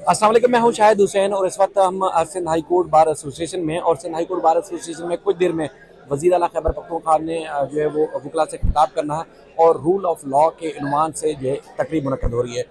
अस्सलाम वालेकुम, मैं हूं शाहिद हुसैन और इस वक्त हम Sindh high court bar association में और Sindh high court bar association में कुछ देर में वज़ीर आला खैबर पख्तूनख्वा ने जो है वो वकला से खिताब करना है और रूल ऑफ लॉ के इनवान से जो है तकरीब मुनक्कद हो रही है।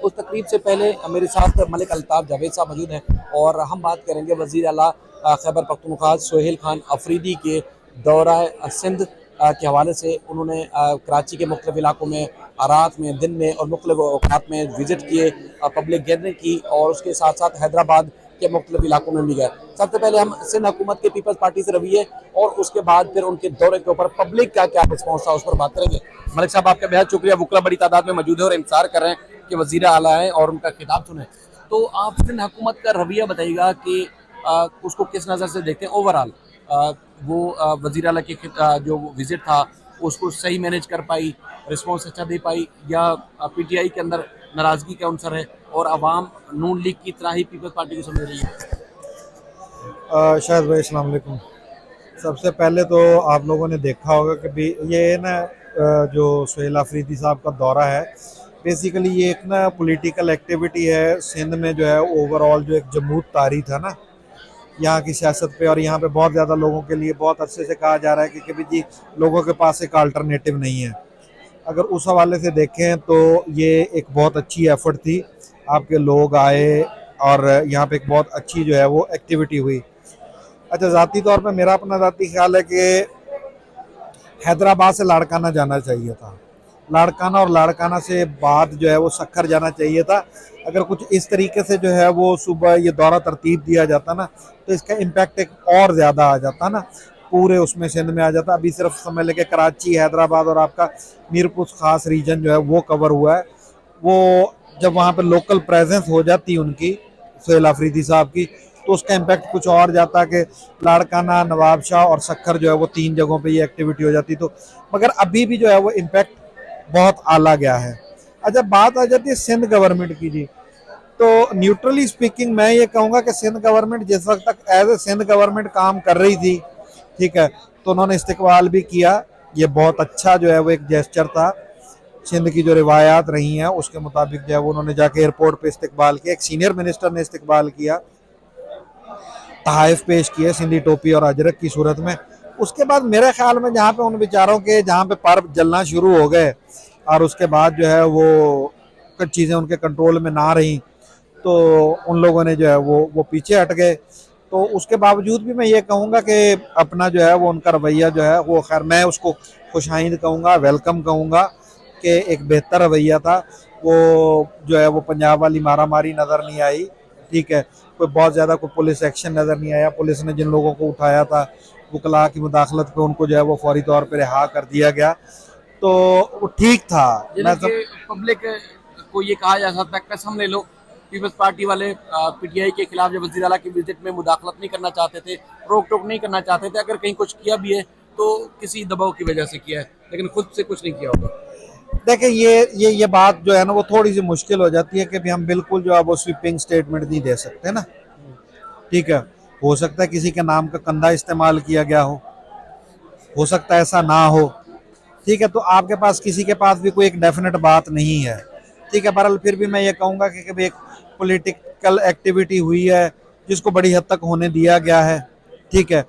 उस तकरीब से पहले मेरे साथ मलिक अल्ताफ़ जावेद साहब मौजूद हैं और हम बात करेंगे वज़ीर आला खैबर पख्तूनख्वा सोहेल खान अफरीदी के दौरा सिंध के हवाले से। उन्होंने कराची के मुख्तलिफ इलाकों में रात में, दिन में और मुख्तलिफ औकात में विजिट किए, पब्लिक गैदरिंग की और उसके साथ साथ हैदराबाद के मुख्तलिफ इलाकों में भी गए। सबसे पहले हम सिंध हुकूमत के पीपल्स पार्टी से रवैये और उसके बाद फिर उनके दौरे के ऊपर पब्लिक का क्या रिस्पॉन्स था उस पर बात करेंगे। मलिक साहब, आपका बेहद शुक्रिया। वकला बड़ी तादाद में मौजूद है और इंतजार कर रहे हैं कि वज़ीर आला आए और उनका खिताब सुने। तो आप सिंध हुकूमत का रवैया बताइएगा कि उसको किस नज़र से देखते हैं ओवरऑल। वो वज़ीर आला के जो विजिट था उसको सही मैनेज कर पाई, रिस्पॉन्स अच्छा दे पाई, या पीटीआई के अंदर नाराज़गी का अंसर है और आवाम नून लीग की तरह ही पीपल्स पार्टी को समझ रही है। शायद भाई अस्सलाम वालेकुम। सबसे पहले तो आप लोगों ने देखा होगा कि भी ये ना जो सोहेल अफरीदी साहब का दौरा है, बेसिकली ये एक ना पॉलिटिकल एक्टिविटी है सिंध में। जो है ओवरऑल जो एक जमहूर तारीख है ना यहाँ की सियासत पे, और यहाँ पे बहुत ज़्यादा लोगों के लिए बहुत अरसे से कहा जा रहा है कि भी जी लोगों के पास एक अल्टरनेटिव नहीं है। अगर उस हवाले से देखें तो ये एक बहुत अच्छी एफर्ट थी, आपके लोग आए और यहाँ पे एक बहुत अच्छी जो है वो एक्टिविटी हुई। अच्छा, ज़ाती तौर पे मेरा अपना ज़ाती ख्याल है कि हैदराबाद से लाड़काना जाना चाहिए था। लाड़काना और लाड़काना से बाद जो है वो सक्खर जाना चाहिए था। अगर कुछ इस तरीके से जो है वो सुबह ये दौरा तरतीब दिया जाता ना, तो इसका इम्पैक्ट एक और ज़्यादा आ जाता ना, पूरे उसमें सिंध में आ जाता। अभी सिर्फ समझ लेके कराची, हैदराबाद और आपका मीरपुर खास रीजन जो है वो कवर हुआ है। वो जब वहाँ पे लोकल प्रेजेंस हो जाती उनकी, सोहेल अफरीदी साहब की, तो उसका इम्पैक्ट कुछ और जाता कि लाड़काना, नवाब शाह और सक्खर जो है वो 3 जगहों पे ये एक्टिविटी हो जाती। तो मगर अभी भी जो है वो इम्पैक्ट बहुत आला गया है। अच्छा, बात आ जाती है सिंध गवर्नमेंट की जी, तो न्यूट्रली स्पीकिंग मैं ये कहूँगा कि सिंध गवर्नमेंट जिस वक्त तक एज ए सिंध गवर्नमेंट काम कर रही थी, ठीक है, तो उन्होंने इस्तकबाल भी किया। ये बहुत अच्छा जो है वो एक जेस्चर था। सिंध की जो रिवायात रही हैं उसके मुताबिक जो है वो उन्होंने जाके एयरपोर्ट पे इस्तकबाल किया, एक सीनियर मिनिस्टर ने इस्तकबाल किया, तहाइफ पेश किए सिंधी टोपी और अजरक की सूरत में। उसके बाद मेरे ख्याल में जहाँ पे उन बेचारों के जहाँ पे पर जलना शुरू हो गए और उसके बाद जो है वो कुछ चीज़ें उनके कंट्रोल में ना रहीं, तो उन लोगों ने जो है वो पीछे हट गए। तो उसके बावजूद भी मैं ये कहूँगा कि अपना जो है वो उनका रवैया जो है वो, खैर मैं उसको खुशाइंद कहूँगा, वेलकम कहूँगा कि एक बेहतर रवैया था। वो जो है वो पंजाब वाली मारा मारी नज़र नहीं आई, ठीक है, कोई बहुत ज़्यादा कोई पुलिस एक्शन नज़र नहीं आया। पुलिस ने जिन लोगों को उठाया था वकला की मुदाखलत पे, उनको जो है वो फौरी तौर पर रिहा कर दिया गया, तो वो ठीक था। मैं सब पब्लिक को ये कहा जा सकता है, कसम ले लो, पीपल्स पार्टी वाले पीटीआई के खिलाफ जब वज़ीर आला की विजिट में मुदाखलत नहीं करना चाहते थे, रोक टोक नहीं करना चाहते थे, अगर कहीं कुछ किया भी है तो किसी दबाव की वजह से किया है, लेकिन खुद से कुछ नहीं किया होगा। देखिए ये बात जो है ना वो थोड़ी सी मुश्किल हो जाती है कि भी हम बिल्कुल जो है वो स्वीपिंग स्टेटमेंट नहीं दे सकते ना, ठीक है। हो सकता है किसी के नाम का कंधा इस्तेमाल किया गया हो सकता है ऐसा ना हो, ठीक है। तो आपके पास किसी के पास भी कोई एक डेफिनेट बात नहीं है, ठीक है। बहरहाल फिर भी मैं ये कहूँगा कि कभी एक पॉलिटिकल एक्टिविटी हुई है जिसको बड़ी हद तक होने दिया गया है, ठीक है।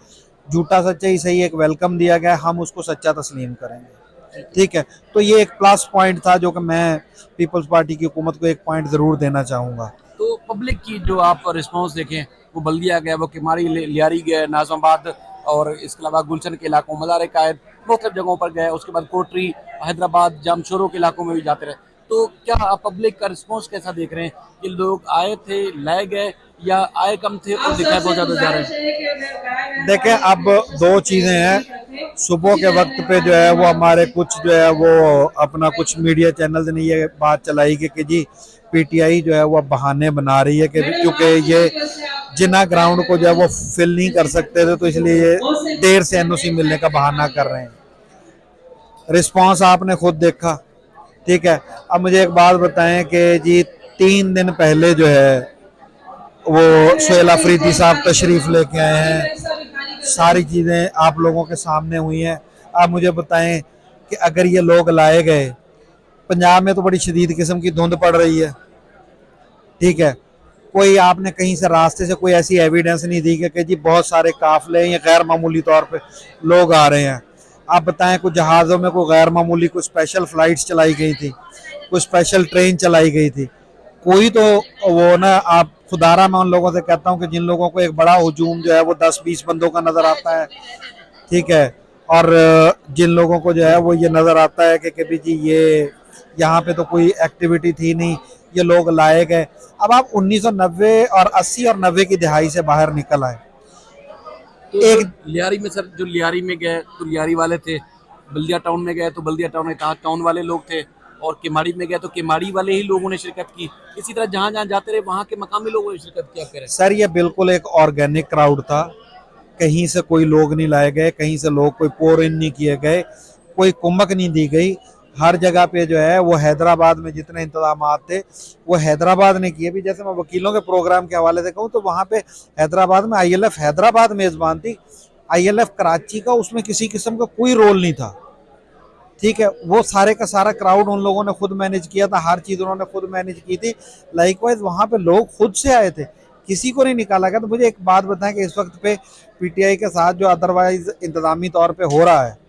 झूठा सच्चा ही सही, एक वेलकम दिया गया है, हम उसको सच्चा तस्लीम करेंगे, ठीक है। तो ये एक प्लस पॉइंट था जो कि मैं पीपल्स पार्टी की हुकूमत को एक पॉइंट ज़रूर देना चाहूँगा। तो पब्लिक की जो आप रिस्पॉन्स देखें, वो बल्दिया गया, वो किमारी लियारी गए, नाज़माबाद और इसके अलावा गुलशन के इलाकों, मज़ार कायद, मुख्तलिफ जगहों पर गए, उसके बाद कोटरी, हैदराबाद, जामशोरों के इलाकों में भी जाते रहे। तो क्या आप पब्लिक का रिस्पॉन्स कैसा देख रहे हैं कि लोग आए थे, लाए गए, या आए कम थे और दिखाए बहुत ज़्यादा जा रहे हैं? देखें, अब दो चीज़ें हैं। सुबह के वक्त पे जो है वो हमारे कुछ जो है वो अपना कुछ मीडिया चैनल्स ने ये बात चलाई कि जी पीटीआई जो है वो बहाने बना रही है कि क्योंकि ये जिना ग्राउंड को जो है वो फिल नहीं कर सकते थे, तो इसलिए ये देर से एनओसी मिलने का बहाना कर रहे हैं। रिस्पांस आपने खुद देखा, ठीक है। अब मुझे एक बात बताएं कि जी 3 दिन पहले जो है वो सोहेल अफरीदी साहब तशरीफ लेके आए हैं, सारी चीज़ें आप लोगों के सामने हुई हैं। आप मुझे बताएं कि अगर ये लोग लाए गए, पंजाब में तो बड़ी शदीद किस्म की धुंध पड़ रही है, ठीक है, कोई आपने कहीं से रास्ते से कोई ऐसी एविडेंस नहीं दी कि जी बहुत सारे काफले या गैर मामूली तौर पे लोग आ रहे हैं। आप बताएं कुछ जहाज़ों में कोई गैर मामूली कुछ स्पेशल फ्लाइट्स चलाई गई थी, कुछ स्पेशल ट्रेन चलाई गई थी, कोई तो वो ना, आप खुदारा मैं उन लोगों से कहता हूँ कि जिन लोगों को एक बड़ा हुजूम जो है वो 10-20 बंदों का नज़र आता है, ठीक है, और जिन लोगों को जो है वो ये नज़र आता है कि कभी जी ये यहाँ पे तो कोई एक्टिविटी थी नहीं, ये लोग लाए गए। अब आप 1990 और 80 और 90 की दिहाई से बाहर निकल आए। तो एक लियारी में सर, जो लियारी में गए तो लियारी वाले थे, बल्दिया टाउन में गए तो बल्दिया टाउन में टाउन वाले लोग थे, और केमाड़ी में गए तो केमाड़ी वाले ही लोगों ने शिरकत की। इसी तरह जहाँ जहाँ जाते रहे वहाँ के मकामी लोगों ने शिरकत किया करें। सर ये बिल्कुल एक ऑर्गेनिक क्राउड था, कहीं से कोई लोग नहीं लाए गए, कहीं से लोग कोई पोर इन नहीं किए गए, कोई कुमक नहीं दी गई। हर जगह पे जो है वो हैदराबाद में जितने इंतजाम थे वो हैदराबाद ने किए भी। जैसे मैं वकीलों के प्रोग्राम के हवाले से कहूँ तो वहाँ पे हैदराबाद में ILF हैदराबाद मेज़बान थी, ILF कराची का उसमें किसी किस्म का कोई रोल नहीं था, ठीक है। वो सारे का सारा क्राउड उन लोगों ने खुद मैनेज किया था, हर चीज़ उन्होंने खुद मैनेज की थी। लाइकवाइज वहाँ पे लोग खुद से आए थे, किसी को नहीं निकाला गया। तो मुझे एक बात बताएं कि इस वक्त पे PTI के साथ जो अदरवाइज इंतजामी तौर पे हो रहा है,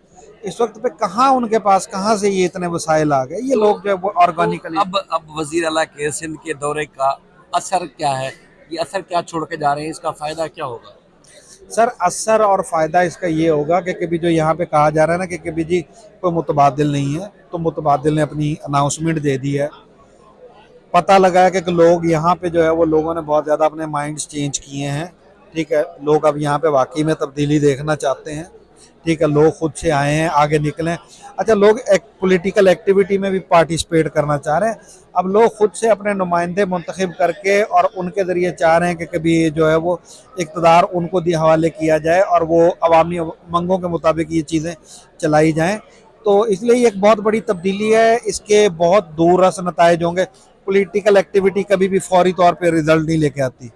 इस वक्त पे कहाँ उनके पास कहाँ से ये इतने वसाइल आ गए? ये लोग जो है वो ऑर्गेनिकली अब वजीर आला के सिंध के दौरे का असर क्या है, ये असर क्या छोड़ के जा रहे हैं, इसका फायदा क्या होगा? सर असर और फ़ायदा इसका ये होगा कि कभी जो यहाँ पे कहा जा रहा है ना कि कभी जी कोई मुतबादिल नहीं है, तो मुतबादिल ने अपनी अनाउंसमेंट दे दी है। पता लगा है कि लोग यहाँ पे जो है वो लोगों ने बहुत ज़्यादा अपने माइंड्स चेंज किए हैं, ठीक है। लोग अब यहाँ पे वाकई में तब्दीली देखना चाहते हैं, ठीक है। लोग खुद से आए हैं, आगे निकले। अच्छा, लोग एक पॉलिटिकल एक्टिविटी में भी पार्टिसिपेट करना चाह रहे हैं। अब लोग खुद से अपने नुमाइंदे मुंतखब करके और उनके ज़रिए चाह रहे हैं कि कभी जो है वो इक़्तिदार उनको दी हवाले किया जाए और वो अवामी मंगों के मुताबिक ये चीज़ें चलाई जाएँ। तो इसलिए ये एक बहुत बड़ी तब्दीली है, इसके बहुत दूररस नताइज होंगे। पॉलिटिकल एक्टिविटी कभी भी फौरी तौर पे रिजल्ट नहीं लेके आती,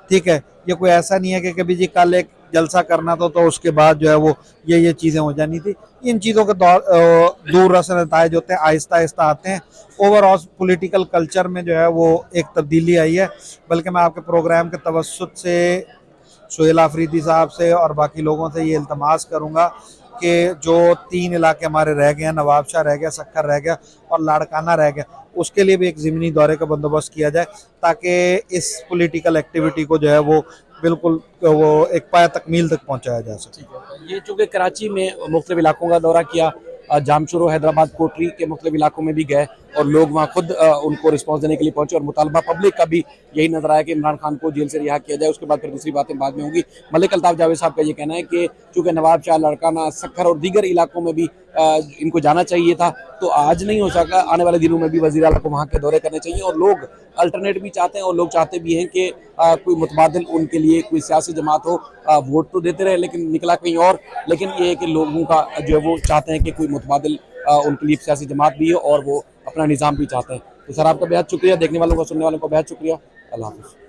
ठीक है। ये कोई ऐसा नहीं है कि कभी जी कल एक जलसा करना तो उसके बाद जो है वो ये चीज़ें हो जानी थी। इन चीज़ों के दूर रस नताइज होते हैं, आहिस्ता आहिस्ता आते हैं। ओवरऑल पॉलिटिकल कल्चर में जो है वो एक तब्दीली आई है। बल्कि मैं आपके प्रोग्राम के तवस्सुत से सुहेल आफरीदी साहब से और बाकी लोगों से ये इल्तमास करूँगा कि जो 3 इलाके हमारे रह गए हैं, नवाबशाह रह गया, सक्खर रह गया और लाड़काना रह गया, उसके लिए भी एक ज़मीनी दौरे का बंदोबस्त किया जाए ताकि इस पॉलिटिकल एक्टिविटी को जो है वो बिल्कुल वो एक पाया तकमील तक पहुंचाया जा सके। ये चूँकि कराची में मुख्तलिफ इलाकों का दौरा किया, जामशुरो, हैदराबाद, कोटरी के मुख्तलिफ इलाकों में भी गए और लोग वहाँ खुद उनको रिस्पॉन्स देने के लिए पहुंचे, और मुतालबा पब्लिक का भी यही नजर आया कि इमरान खान को जेल से रिहा किया जाए। उसके बाद फिर दूसरी बातें बाद में होंगी। मलिक अल्ताफ जावेद साहब का ये कहना है कि चूँकि नवाबशाह, लाड़काना, सक्खर और दीगर इलाकों में भी इनको जाना चाहिए था, तो आज नहीं हो सका। आने वाले दिनों में भी वज़ीर आला को वहाँ के दौरे करने चाहिए, और लोग अल्टरनेट भी चाहते हैं और लोग चाहते भी हैं कि कोई मुतबादिल उनके लिए कोई सियासी जमात हो। वोट तो देते रहे लेकिन निकला कहीं और। लेकिन ये है कि लोगों का जो है वो चाहते हैं कि कोई मुतबादिल उनके लिए सियासी जमात भी हो और वो अपना निज़ाम भी चाहते हैं। तो सर आपका बेहद शुक्रिया, देखने वालों का, सुनने वालों का बेहद शुक्रिया। अल्लाह हाफ़िज़।